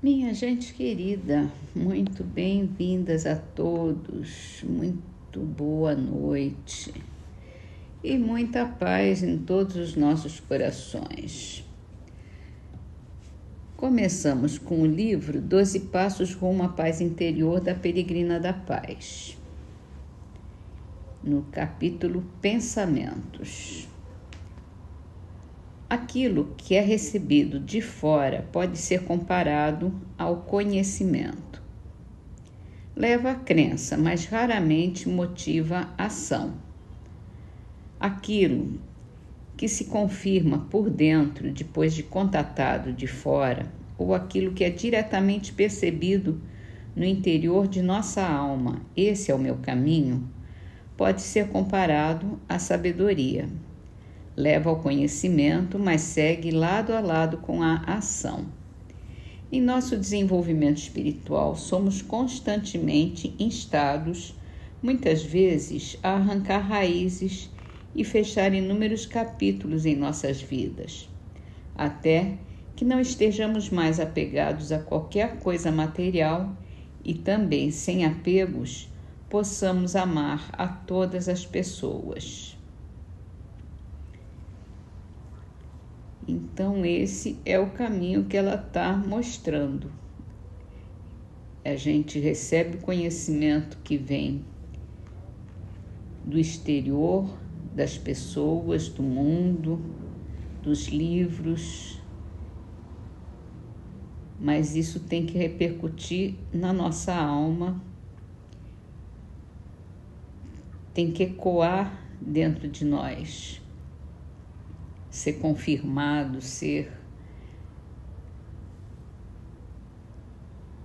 Minha gente querida, muito bem-vindas a todos, muito boa noite e muita paz em todos os nossos corações. Começamos com o livro 12 Passos Rumo à Paz Interior da Peregrina da Paz, no capítulo Pensamentos. Aquilo que é recebido de fora pode ser comparado ao conhecimento. Leva à crença, mas raramente motiva ação. Aquilo que se confirma por dentro depois de contatado de fora, ou aquilo que é diretamente percebido no interior de nossa alma, esse é o meu caminho, pode ser comparado à sabedoria. Leva ao conhecimento, mas segue lado a lado com a ação. Em nosso desenvolvimento espiritual, somos constantemente instados, muitas vezes, a arrancar raízes e fechar inúmeros capítulos em nossas vidas, até que não estejamos mais apegados a qualquer coisa material e também, sem apegos, possamos amar a todas as pessoas. Então, esse é o caminho que ela está mostrando. A gente recebe o conhecimento que vem do exterior, das pessoas, do mundo, dos livros, mas isso tem que repercutir na nossa alma, tem que ecoar dentro de nós. Ser confirmado, ser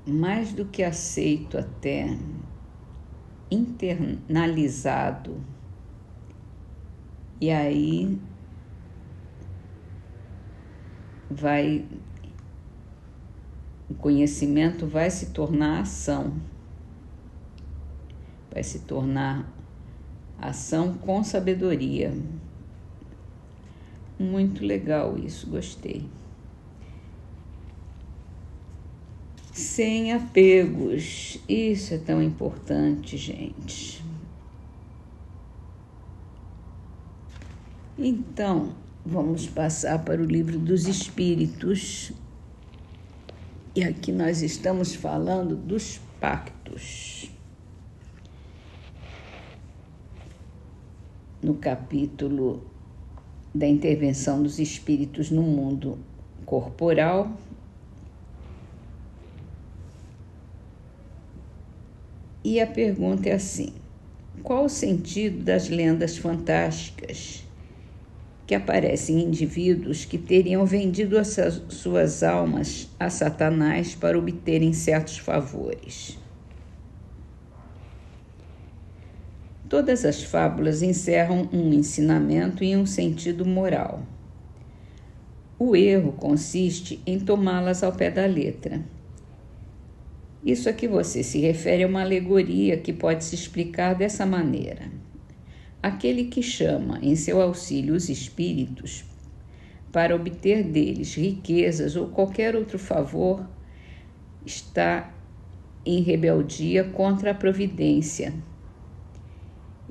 mais do que aceito, até internalizado. E aí o conhecimento vai se tornar ação, vai se tornar ação com sabedoria. Muito legal isso, gostei. Sem apegos, isso é tão importante, gente. Então, vamos passar para o livro dos Espíritos. E aqui nós estamos falando dos pactos. No capítulo da intervenção dos espíritos no mundo corporal, e a pergunta é assim: qual o sentido das lendas fantásticas que aparecem em indivíduos que teriam vendido as suas almas a Satanás para obterem certos favores? Todas as fábulas encerram um ensinamento e um sentido moral. O erro consiste em tomá-las ao pé da letra. Isso a que você se refere é uma alegoria que pode se explicar dessa maneira. Aquele que chama em seu auxílio os espíritos para obter deles riquezas ou qualquer outro favor está em rebeldia contra a providência.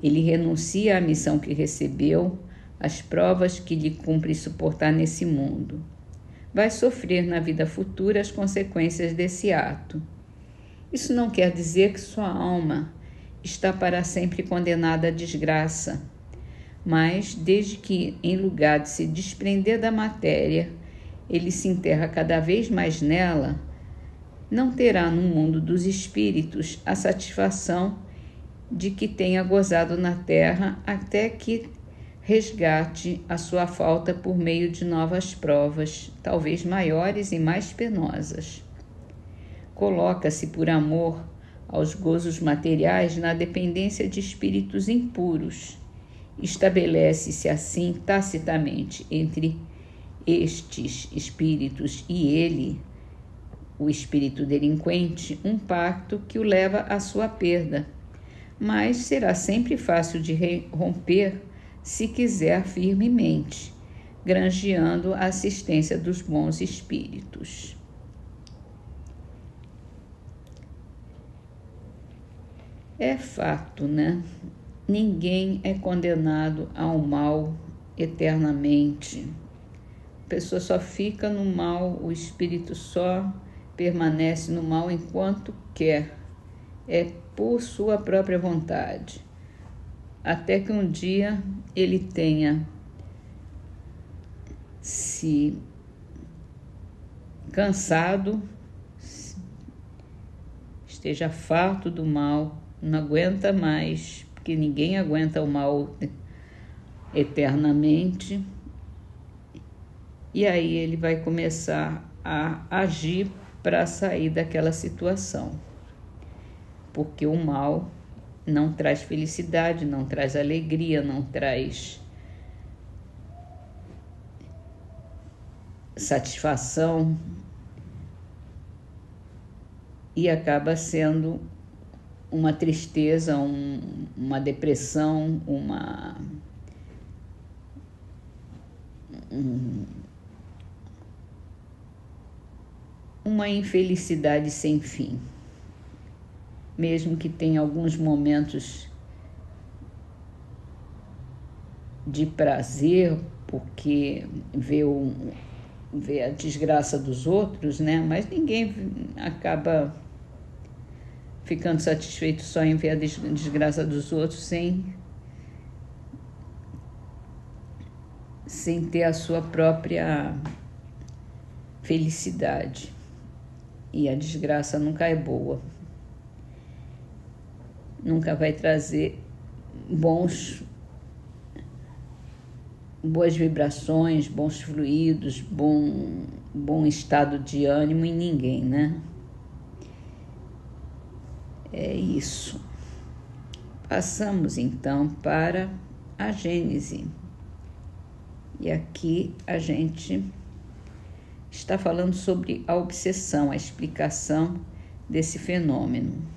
Ele renuncia à missão que recebeu, às provas que lhe cumpre suportar nesse mundo. Vai sofrer na vida futura as consequências desse ato. Isso não quer dizer que sua alma está para sempre condenada à desgraça, mas desde que, em lugar de se desprender da matéria, ele se enterra cada vez mais nela, não terá no mundo dos espíritos a satisfação de que tenha gozado na terra até que resgate a sua falta por meio de novas provas, talvez maiores e mais penosas. Coloca-se por amor aos gozos materiais na dependência de espíritos impuros. Estabelece-se assim tacitamente entre estes espíritos e ele, o espírito delinquente, um pacto que o leva à sua perda, mas será sempre fácil de romper se quiser firmemente, granjeando a assistência dos bons espíritos. É fato, né? Ninguém é condenado ao mal eternamente. A pessoa só fica no mal, o espírito só permanece no mal enquanto quer. É por sua própria vontade. Até que um dia ele tenha se cansado, esteja farto do mal, não aguenta mais, porque ninguém aguenta o mal eternamente. E aí ele vai começar a agir para sair daquela situação. Porque o mal não traz felicidade, não traz alegria, não traz satisfação e acaba sendo uma tristeza, uma depressão, uma infelicidade sem fim. Mesmo que tenha alguns momentos de prazer, porque vê a desgraça dos outros, né? Mas ninguém acaba ficando satisfeito só em ver a desgraça dos outros sem ter a sua própria felicidade. E a desgraça nunca é boa. Nunca vai trazer boas vibrações, bons fluidos, bom estado de ânimo em ninguém, né? É isso. Passamos então para a Gênese. E aqui a gente está falando sobre a obsessão, a explicação desse fenômeno.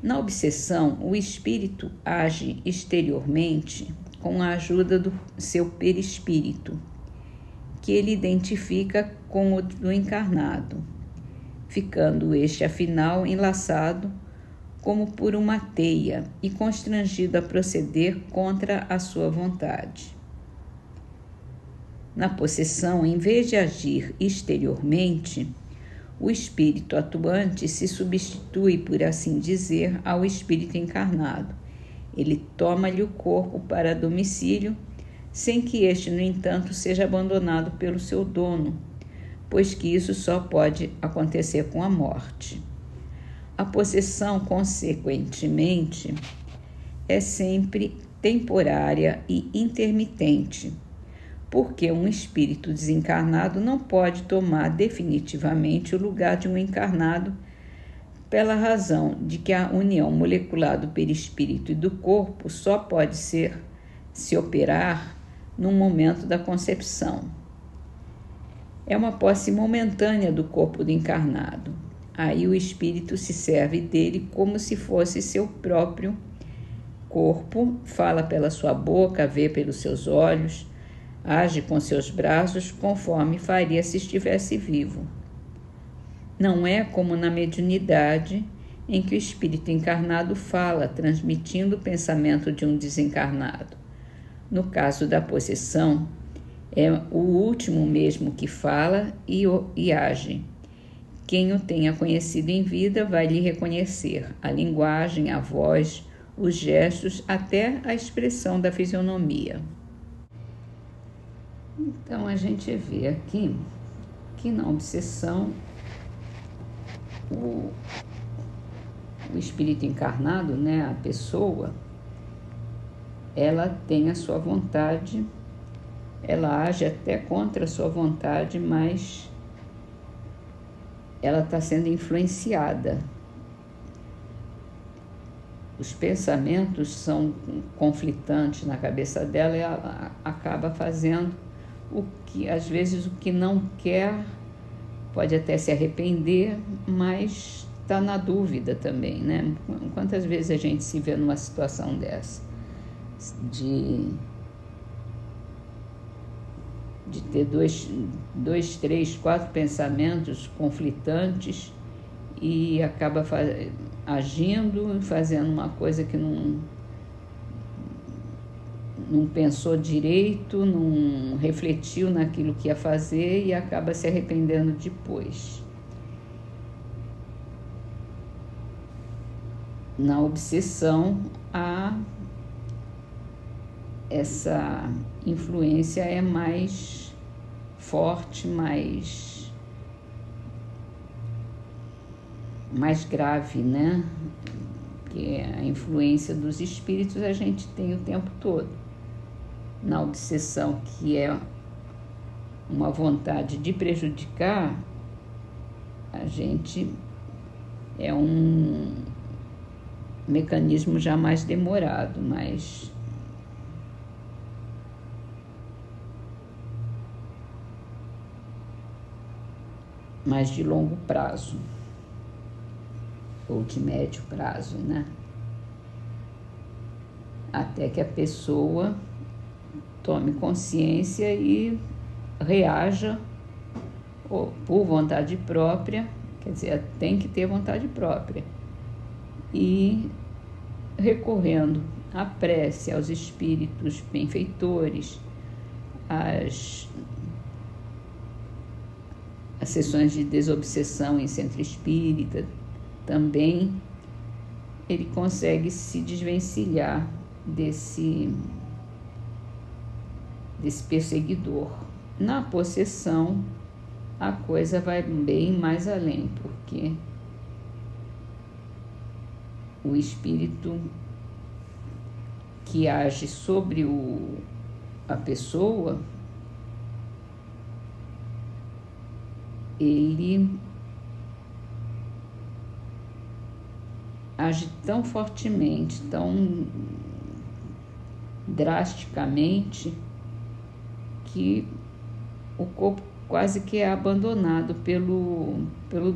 Na obsessão, o espírito age exteriormente com a ajuda do seu perispírito, que ele identifica com o do encarnado, ficando este, afinal, enlaçado como por uma teia e constrangido a proceder contra a sua vontade. Na possessão, em vez de agir exteriormente, o espírito atuante se substitui, por assim dizer, ao espírito encarnado. Ele toma-lhe o corpo para domicílio, sem que este, no entanto, seja abandonado pelo seu dono, pois que isso só pode acontecer com a morte. A possessão, consequentemente, é sempre temporária e intermitente, porque um espírito desencarnado não pode tomar definitivamente o lugar de um encarnado, pela razão de que a união molecular do perispírito e do corpo só pode se operar no momento da concepção. É uma posse momentânea do corpo do encarnado. Aí o espírito se serve dele como se fosse seu próprio corpo, fala pela sua boca, vê pelos seus olhos, age com seus braços conforme faria se estivesse vivo. Não é como na mediunidade, em que o espírito encarnado fala, transmitindo o pensamento de um desencarnado. No caso da possessão, é o último mesmo que fala e age. Quem o tenha conhecido em vida vai lhe reconhecer a linguagem, a voz, os gestos, até a expressão da fisionomia. Então, a gente vê aqui que na obsessão, o espírito encarnado, né, a pessoa, ela tem a sua vontade, ela age até contra a sua vontade, mas ela está sendo influenciada. Os pensamentos são conflitantes na cabeça dela e ela acaba fazendo às vezes o que não quer, pode até se arrepender, mas está na dúvida também, né? Quantas vezes a gente se vê numa situação dessa, de ter dois, três, quatro pensamentos conflitantes e acaba agindo, fazendo uma coisa que não pensou direito, não refletiu naquilo que ia fazer e acaba se arrependendo depois. Na obsessão, essa influência é mais forte, mais grave, né? Porque a influência dos espíritos a gente tem o tempo todo. Na obsessão, que é uma vontade de prejudicar, a gente é um mecanismo já mais demorado, mais de longo prazo, ou de médio prazo, né? Até que a pessoa tome consciência e reaja por vontade própria, quer dizer, tem que ter vontade própria, e recorrendo à prece, aos espíritos benfeitores, às sessões de desobsessão em centro espírita, também ele consegue se desvencilhar desse perseguidor. Na possessão, a coisa vai bem mais além, porque o espírito que age sobre a pessoa, ele age tão fortemente, tão drasticamente, que o corpo quase que é abandonado pelo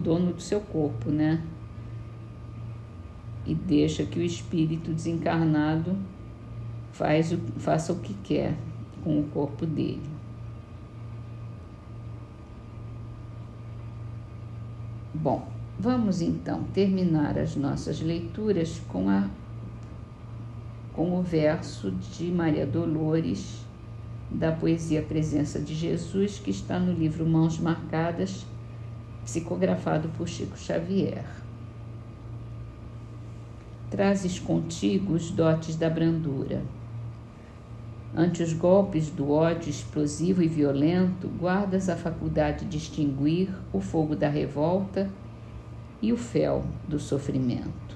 dono do seu corpo, né? E deixa que o espírito desencarnado faça o que quer com o corpo dele. Bom, vamos então terminar as nossas leituras com o verso de Maria Dolores, da poesia Presença de Jesus, que está no livro Mãos Marcadas, psicografado por Chico Xavier. Trazes contigo os dotes da brandura. Ante os golpes do ódio explosivo e violento, guardas a faculdade de extinguir o fogo da revolta e o fel do sofrimento.